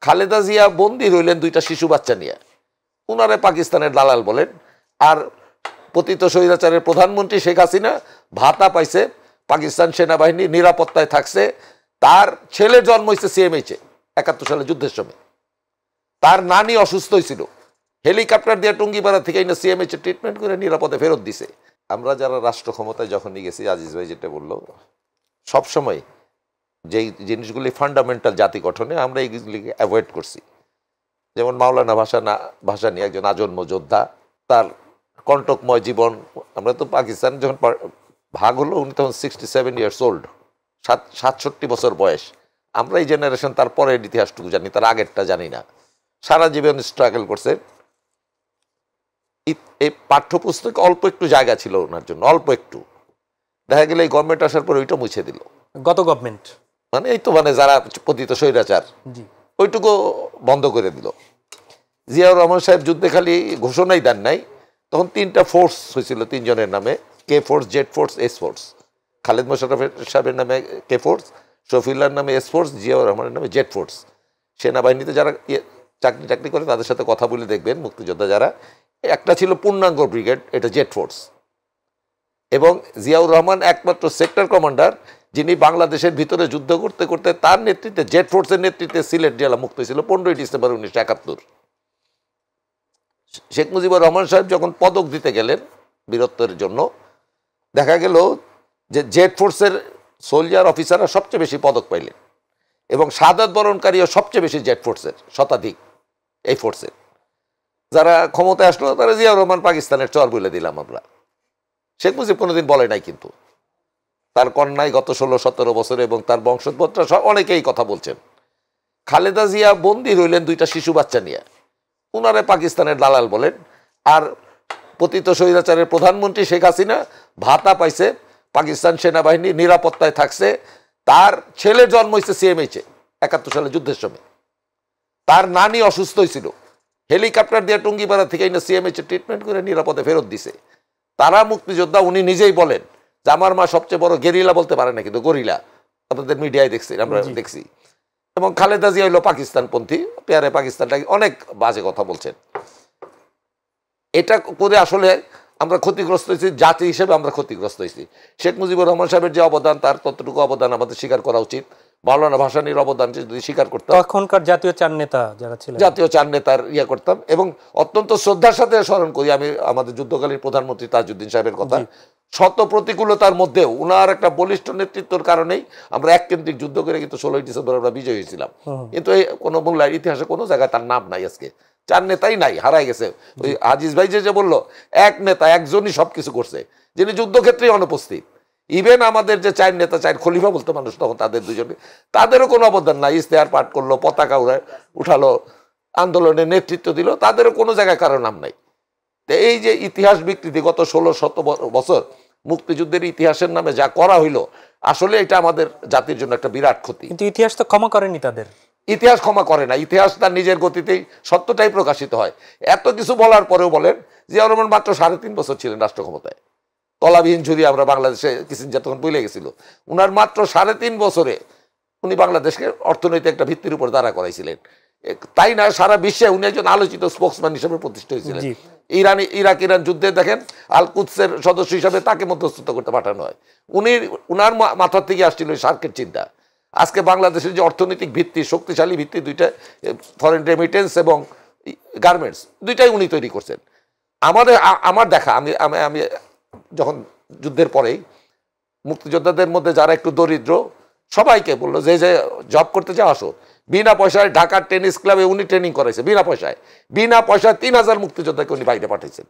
খালেদা জিয়া বন্দী রইলেন দুইটা শিশু বাচ্চা নিয়ে, উনারে পাকিস্তানের দালাল বলেন। আর পতিত স্বৈরাচারের প্রধানমন্ত্রী শেখ হাসিনা ভাতা পাইছে, পাকিস্তান সেনাবাহিনী নিরাপত্তায় থাকছে। তার ছেলে জন্ম হয়েছে সিএমএইচে 71 সালে যুদ্ধের সময়। তার নানি অসুস্থ হয়েছিল, হেলিকপ্টার দিয়ে টুঙ্গিপাড়া থেকে সিএমএইচে ট্রিটমেন্ট করে নিরাপদে ফেরত দিছে। আমরা যারা রাষ্ট্র ক্ষমতায় যখনই গেছি, আজিজ ভাই যেটা বললো, সবসময় যেই জিনিসগুলি ফান্ডামেন্টাল জাতি গঠনে আমরা এইগুলিকে অ্যাভয়েড করছি। যেমন মাওলানা ভাসানী একজন আজন্ম যোদ্ধা, তার কণ্টকময় জীবন। আমরা তো পাকিস্তান যখন ভাগ হলো উনি তখন 67 ইয়ার্স ওল্ড, 67 বছর বয়স। আমরা এই জেনারেশন তার পরের ইতিহাসটুকু জানি, তার আগেরটা জানি না। সারা জীবন স্ট্রাগল করছে। এই পাঠ্যপুস্তকে অল্প একটু জায়গা ছিল ওনার জন্য, অল্প একটু। দেখা গেলে এই গভর্নমেন্ট আসার পর ওইটা মুছে দিল। গত গভর্নমেন্ট মানে এই তো মানে যারা পতিত স্বৈরাচার ওইটুকু বন্ধ করে দিল। জিয়াউর রহমান সাহেব যুদ্ধে খালি ঘোষণাই দেন নাই, তখন 3টা ফোর্স হয়েছিল 3 জনের নামে, K force, Z force, S force. Khaled Musharraf সাহেবের নামে কে ফোর্স, শফিউল্লাহর নামে এস ফোর্স, জিয়াউর রহমানের নামে জেড ফোর্স। সেনাবাহিনীতে যারা চাকরি করে তাদের সাথে কথা বলে দেখবেন, মুক্তিযোদ্ধা যারা, একটা ছিল পূর্ণাঙ্গ ব্রিগেড, এটা জেড ফোর্স। এবং জিয়াউর রহমান একমাত্র সেক্টর কমান্ডার যিনি বাংলাদেশের ভিতরে যুদ্ধ করতে করতে তার নেতৃত্বে, জেড ফোর্সের নেতৃত্বে সিলেট জেলা মুক্ত হয়েছিল 15ই ডিসেম্বর 1971। শেখ মুজিবুর রহমান সাহেব যখন পদক দিতে গেলেন বীরত্বের জন্য, দেখা গেল যে জেড ফোর্সের সোলজার অফিসাররা সবচেয়ে বেশি পদক পাইলেন এবং শাহাদাত বরণকারীও সবচেয়ে বেশি জেড ফোর্সের, শতাধিক। এই ফোর্সের যারা ক্ষমতায় আসলো তারা জিয়াউর রহমান পাকিস্তানের চর বলে দিলাম আমরা। শেখ মুজিব কোনোদিন বলে নাই, কিন্তু তার কন্যায় গত 16-17 বছরে এবং তার বংশোদ্ভূতরা অনেকেই কথা বলছেন। খালেদা জিয়া বন্দী রইলেন দুইটা শিশু বাচ্চা নিয়ে, উনারে পাকিস্তানের দালাল বলেন। আর পতিত স্বৈরাচারের প্রধানমন্ত্রী শেখ হাসিনা ভাতা পাইছে, পাকিস্তান সেনাবাহিনী নিরাপত্তায় থাকছে। তার ছেলে জন্ম হয়েছে সিএমএইচে 71 সালে যুদ্ধের সময়। তার নানি অসুস্থ হয়েছিল, হেলিকপ্টার দিয়ে টুঙ্গিপাড়া থেকে সিএমএইচে ট্রিটমেন্ট করে নিরাপদে ফেরত দিছে। তারা মুক্তিযোদ্ধা, উনি নিজেই বলেন যে আমার মা সবচেয়ে বড় গেরিলা বলতে পারে না, কিন্তু গরিলা। আপনাদের মিডিয়ায় দেখছি, আমরা দেখছি। এবং খালেদা জিয়া হইল পাকিস্তানপন্থী, পেয়ারে পাকিস্তানটাকে অনেক বাজে কথা বলছেন। এটা করে আসলে আমরা ক্ষতিগ্রস্ত হয়েছি, জাতি হিসেবে আমরা ক্ষতিগ্রস্ত হয়েছি। শেখ মুজিবুর রহমান সাহেবের যে অবদান, তার ততটুকু অবদান আমাদের স্বীকার করা উচিত। মাওলানা ভাসানীর অবদান যদি স্বীকার করতাম, তখনকার জাতীয় 4 নেতা যারা ছিলেন, জাতীয় 4 নেতার ইয়ে করতাম। এবং অত্যন্ত শ্রদ্ধার সাথে স্মরণ করি আমি আমাদের যুদ্ধকালীন প্রধানমন্ত্রী তাজউদ্দিন সাহেবের কথা। শত প্রতিকূলতার মধ্যেও উনার একটা বলিষ্ঠ নেতৃত্বের কারণেই আমরা এককেন্দ্রিক যুদ্ধ করে কিন্তু 16ই ডিসেম্বর আমরা বিজয় হয়েছিলাম। কিন্তু এই কোনো মূল্যায় ইতিহাসে কোনো জায়গায় তার নাম নাই। আজকে 4 নেতাই নাই, হারাই গেছে। ওই আজিজ ভাই যে বললো এক নেতা, একজনই সবকিছু করছে, যিনি যুদ্ধক্ষেত্রেই অনুপস্থিত। ইভেন আমাদের যে 4 নেতা, 4 খলিফা বলতো মানুষ তখন, তাদের দুজনে, তাদেরও কোনো অবদান নাই। ইশতেহার পাঠ করলো, পতাকা উঠালো, আন্দোলনের নেতৃত্ব দিল, তাদেরও কোনো জায়গায় কারো নাম নাই। তো এই যে ইতিহাস বিকৃতি গত 16-17 বছর মুক্তিযুদ্ধের ইতিহাসের নামে যা করা হইলো, আসলে এটা আমাদের জাতির জন্য একটা বিরাট ক্ষতি। কিন্তু ইতিহাস তো ক্ষমা করেনি তাদের। ইতিহাস ক্ষমা করে না, ইতিহাস তার নিজের গতিতেই সত্যটাই প্রকাশিত হয়। এত কিছু বলার পরেও বলেন জিয়াউর রহমান মাত্র 3.5 বছর ছিলেন রাষ্ট্র ক্ষমতায়। তলাবিহীন ঝুরি আমরা বাংলাদেশে কিসিঞ্জার তখন বলে গেছিল। উনার মাত্র 3.5 বছরে উনি বাংলাদেশকে অর্থনৈতিক একটা ভিত্তির উপর দাঁড়া করাইছিলেন। তাই না, সারা বিশ্বে উনি একজন আলোচিত স্পোক্সম্যান হিসেবে প্রতিষ্ঠিত হয়েছিলেন। ইরান যুদ্ধে দেখেন আল কুদসের সদস্য হিসাবে তাকে মধ্যস্থতা করতে পাঠানো হয়। উনার মাথার থেকে আসছিল সার্কের চিন্তা। আজকে বাংলাদেশের যে অর্থনৈতিক ভিত্তি, শক্তিশালী ভিত্তি, দুইটা ফরেন রেমিটেন্স এবং গার্মেন্টস, দুইটাই উনি তৈরি করছেন। আমার দেখা, আমি যখন যুদ্ধের পরেই মুক্তিযোদ্ধাদের মধ্যে যারা একটু দরিদ্র সবাইকে বললো যে জব করতে চাও আসো, বিনা পয়সায় ঢাকার টেনিস ক্লাবে উনি ট্রেনিং করাইছে, বিনা পয়সায় 3000 মুক্তিযোদ্ধাকে উনি বাইরে পাঠাইছেন।